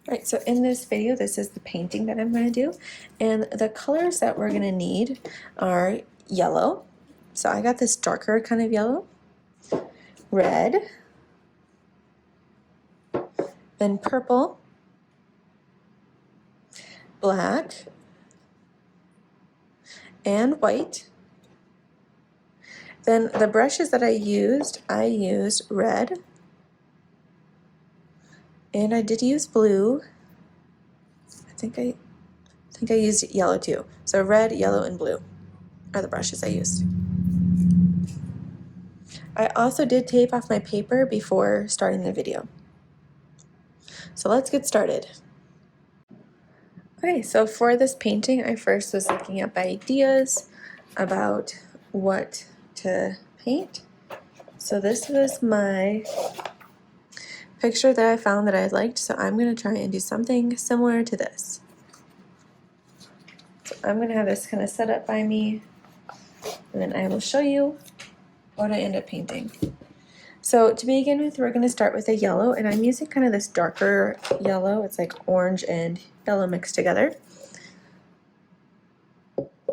Alright, so in this video, this is the painting that I'm going to do, and the colors that we're going to need are yellow, so I got this darker kind of yellow, red, then purple, black, and white. Then the brushes that I used red, and I did use blue. I think I used yellow too. So red, yellow, and blue are the brushes I used. I also did tape off my paper before starting the video. So let's get started. Okay, so for this painting, I first was looking up ideas about what to paint. So this was my picture that I found that I liked, so I'm going to try and do something similar to this. So I'm going to have this kind of set up by me, and then I will show you what I end up painting. So to begin with, we're going to start with a yellow, and I'm using kind of this darker yellow. It's like orange and yellow mixed together.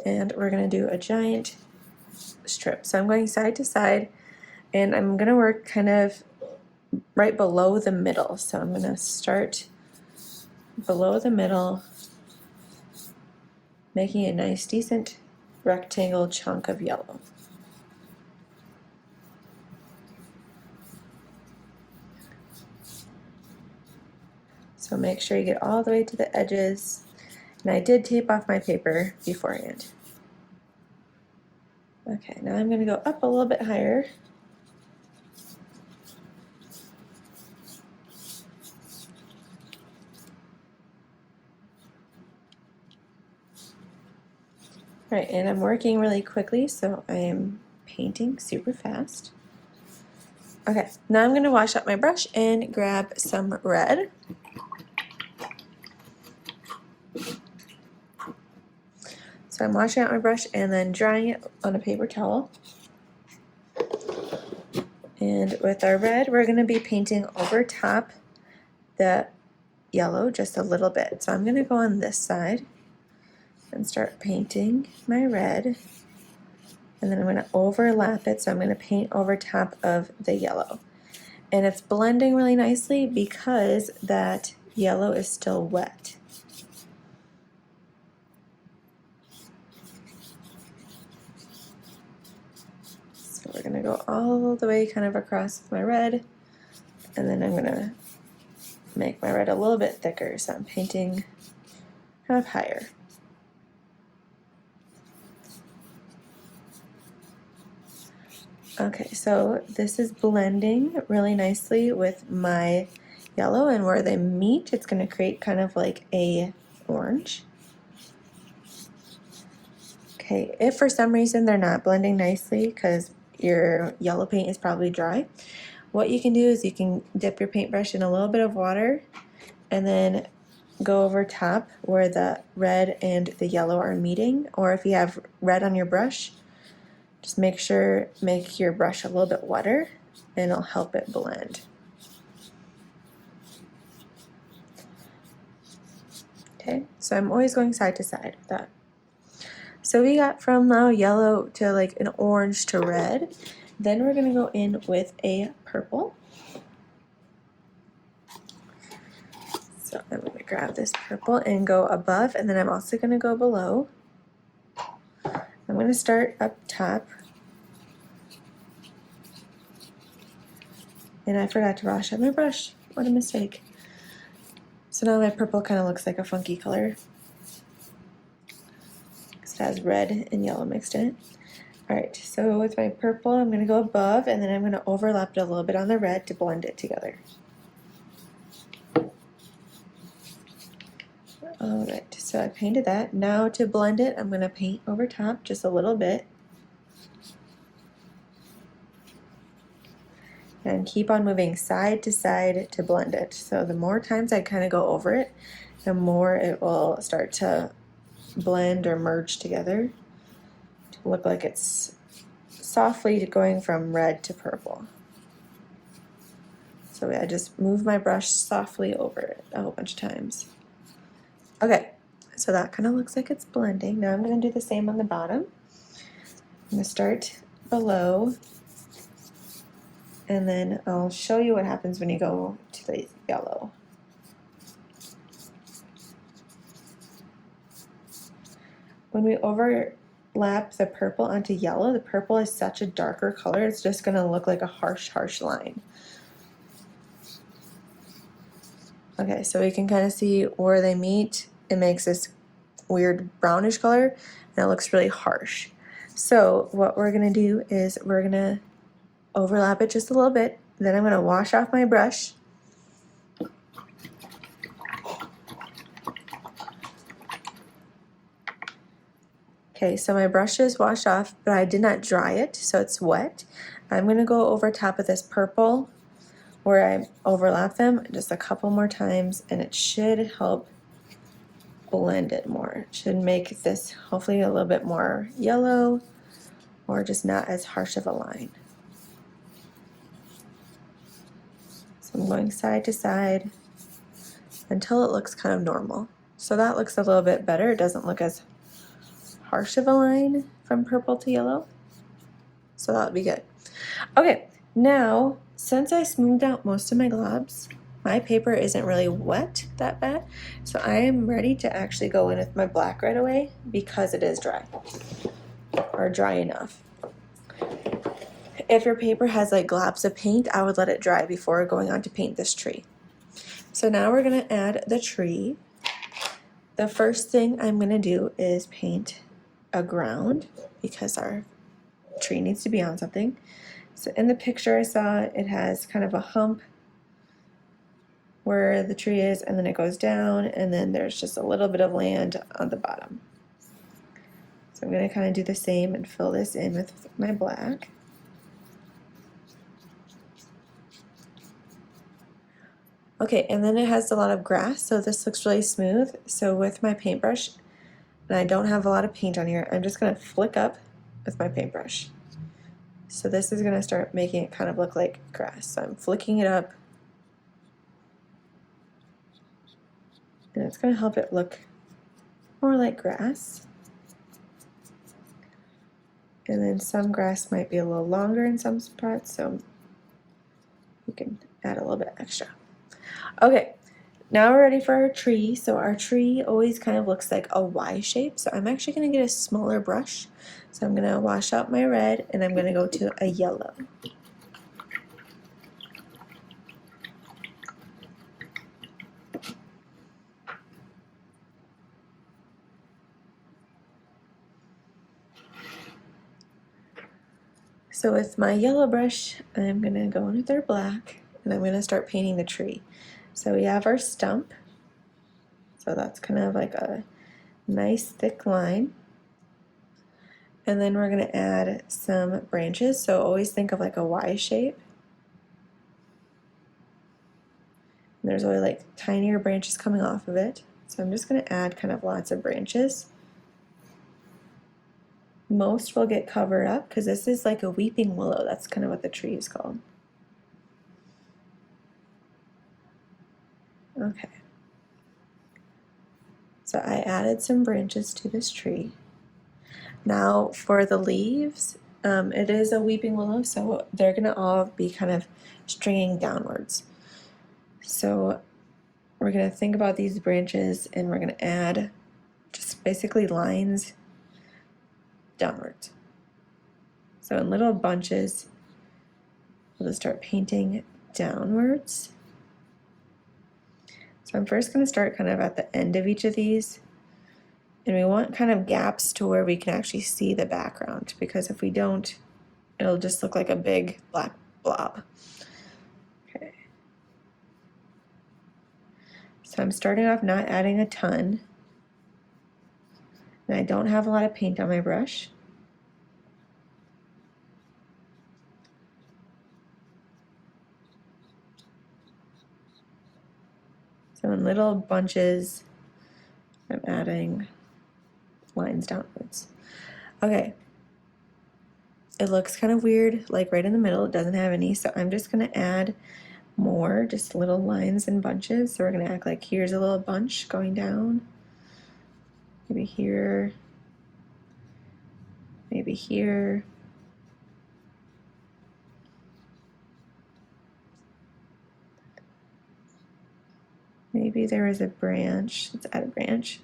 And we're going to do a giant strip. So I'm going side to side, and I'm going to work kind of right below the middle. So I'm going to start below the middle, making a nice decent rectangle chunk of yellow. So make sure you get all the way to the edges, and I did tape off my paper beforehand. Okay, now I'm going to go up a little bit higher. Alright, and I'm working really quickly, so I am painting super fast. Okay, now I'm going to wash up my brush and grab some red. So I'm washing out my brush and then drying it on a paper towel. And with our red, we're going to be painting over top the yellow just a little bit. So I'm going to go on this side and start painting my red. And then I'm going to overlap it, so I'm going to paint over top of the yellow. And it's blending really nicely because that yellow is still wet. So we're going to go all the way kind of across my red, and then I'm going to make my red a little bit thicker, so I'm painting kind of higher. Okay, so this is blending really nicely with my yellow, and where they meet, it's going to create kind of like a orange. Okay, if for some reason they're not blending nicely because your yellow paint is probably dry, what you can do is you can dip your paintbrush in a little bit of water and then go over top where the red and the yellow are meeting, or if you have red on your brush, just make your brush a little bit wetter, and it'll help it blend. Okay, so I'm always going side to side with that. So we got from now yellow to like an orange to red. Then we're going to go in with a purple. So I'm going to grab this purple and go above, and then I'm also going to go below. I'm going to start up top. And I forgot to wash up my brush. What a mistake. So now my purple kind of looks like a funky color. It has red and yellow mixed in it. Alright, so with my purple, I'm going to go above, and then I'm going to overlap it a little bit on the red to blend it together. Alright, so I painted that. Now to blend it, I'm going to paint over top just a little bit. And keep on moving side to side to blend it. So the more times I kind of go over it, the more it will start to blend or merge together to look like it's softly going from red to purple. So I just move my brush softly over it a whole bunch of times. Okay, so that kind of looks like it's blending. Now I'm going to do the same on the bottom. I'm going to start below, and then I'll show you what happens when you go to the yellow. When we overlap the purple onto yellow, the purple is such a darker color, it's just going to look like a harsh line. Okay, so we can kind of see where they meet. It makes this weird brownish color, and it looks really harsh. So what we're going to do is we're going to overlap it just a little bit. Then I'm going to wash off my brush. Okay, so my brush is washed off, but I did not dry it, so it's wet. I'm going to go over top of this purple where I overlap them just a couple more times, and it should help blend it more. It should make this hopefully a little bit more yellow, or just not as harsh of a line. So I'm going side to side until it looks kind of normal. So that looks a little bit better. It doesn't look as harsh of a line from purple to yellow. So that would be good. Okay, now since I smoothed out most of my globs, my paper isn't really wet that bad. So I am ready to actually go in with my black right away because it is dry, or dry enough. If your paper has like globs of paint, I would let it dry before going on to paint this tree. So now we're going to add the tree. The first thing I'm going to do is paint a ground because our tree needs to be on something. So in the picture I saw, it has kind of a hump where the tree is, and then it goes down, and then there's just a little bit of land on the bottom. So I'm going to kind of do the same and fill this in with my black. Okay, and then it has a lot of grass, so this looks really smooth. So with my paintbrush, and I don't have a lot of paint on here, I'm just going to flick up with my paintbrush. So this is going to start making it kind of look like grass. So I'm flicking it up, and it's going to help it look more like grass. And then some grass might be a little longer in some spots, so you can add a little bit extra. Okay, now we're ready for our tree. So our tree always kind of looks like a Y shape. So I'm actually going to get a smaller brush. So I'm going to wash out my red, and I'm going to go to a yellow. So with my yellow brush, I'm going to go in with our black, and I'm going to start painting the tree. So we have our stump. So that's kind of like a nice thick line. And then we're going to add some branches. So always think of like a Y shape. And there's always like tinier branches coming off of it. So I'm just going to add kind of lots of branches. Most will get covered up because this is like a weeping willow. That's kind of what the tree is called. Okay. So I added some branches to this tree. Now for the leaves, it is a weeping willow, so they're going to all be kind of stringing downwards. So we're going to think about these branches, and we're going to add just basically lines downwards. So in little bunches, we'll just start painting downwards. So I'm first going to start kind of at the end of each of these, and we want kind of gaps to where we can actually see the background, because if we don't, it'll just look like a big black blob. Okay. So I'm starting off not adding a ton, and I don't have a lot of paint on my brush. So in little bunches, I'm adding lines downwards. Okay, it looks kind of weird, like right in the middle, it doesn't have any, so I'm just going to add more, just little lines and bunches. So we're gonna act like here's a little bunch going down. Maybe here, maybe here. Maybe there is a branch. Let's add a branch.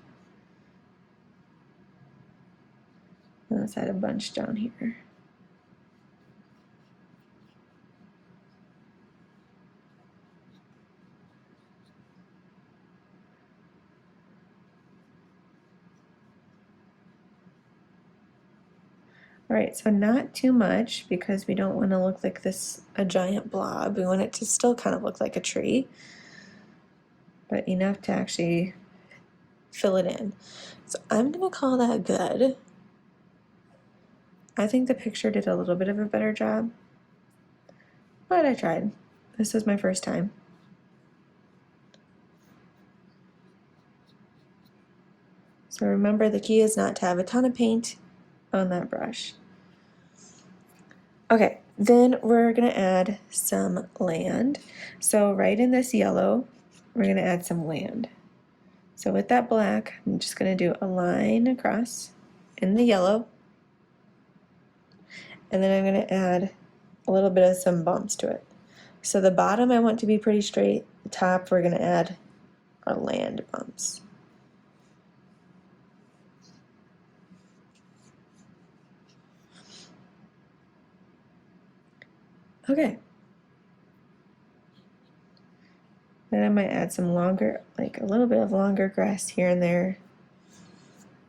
And let's add a bunch down here. All right, so not too much because we don't want to look like a giant blob. We want it to still kind of look like a tree, but enough to actually fill it in. So I'm gonna call that good. I think the picture did a little bit of a better job, but I tried. This was my first time. So remember, the key is not to have a ton of paint on that brush. Okay, then we're gonna add some land. So right in this yellow, we're gonna add some land. So with that black, I'm just gonna do a line across in the yellow, and then I'm gonna add a little bit of some bumps to it. So the bottom I want to be pretty straight, the top we're gonna add our land bumps. Okay. Then I might add some longer, like a little bit of longer grass here and there,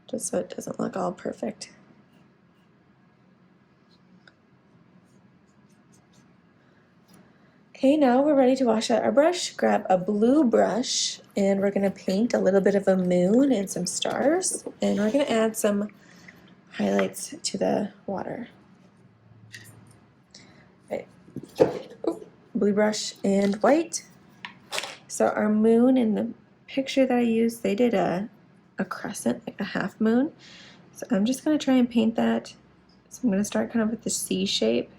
just so it doesn't look all perfect. Okay, now we're ready to wash out our brush. Grab a blue brush and we're gonna paint a little bit of a moon and some stars, and we're gonna add some highlights to the water. Okay. Ooh, blue brush and white. So our moon in the picture that I used, they did a crescent, like a half moon. So I'm just gonna try and paint that. So I'm gonna start kind of with the C shape.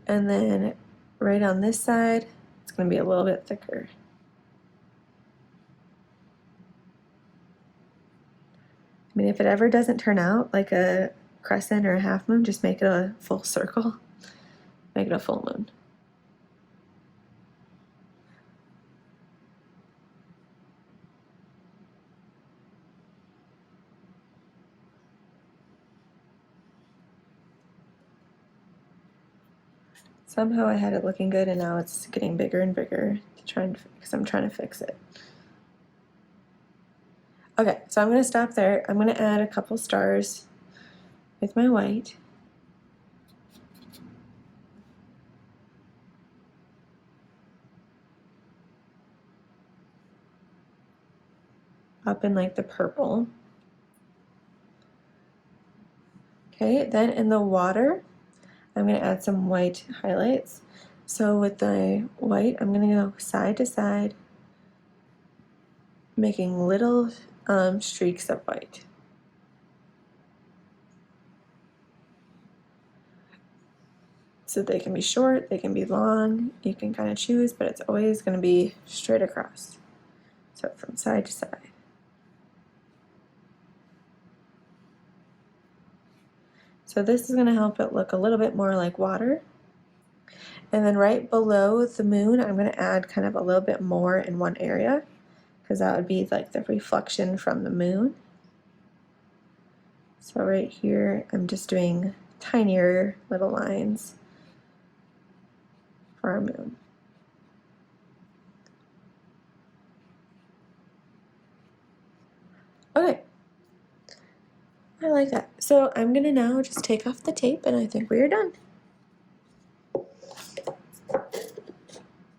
And then right on this side, it's gonna be a little bit thicker. I mean, if it ever doesn't turn out like a crescent or a half moon, just make it a full circle. Make it a full moon. Somehow I had it looking good and now it's getting bigger and bigger because I'm trying to fix it. Okay, so I'm gonna stop there. I'm gonna add a couple stars with my white. Up in like the purple. Okay, then in the water, I'm gonna add some white highlights. So with the white, I'm gonna go side to side, making little streaks of white. So they can be short, they can be long, you can kind of choose, but it's always going to be straight across. So from side to side. So this is going to help it look a little bit more like water. And then right below the moon, I'm going to add kind of a little bit more in one area, because that would be like the reflection from the moon. So right here, I'm just doing tinier little lines for our moon. Okay, I like that. So I'm gonna now just take off the tape and I think we are done.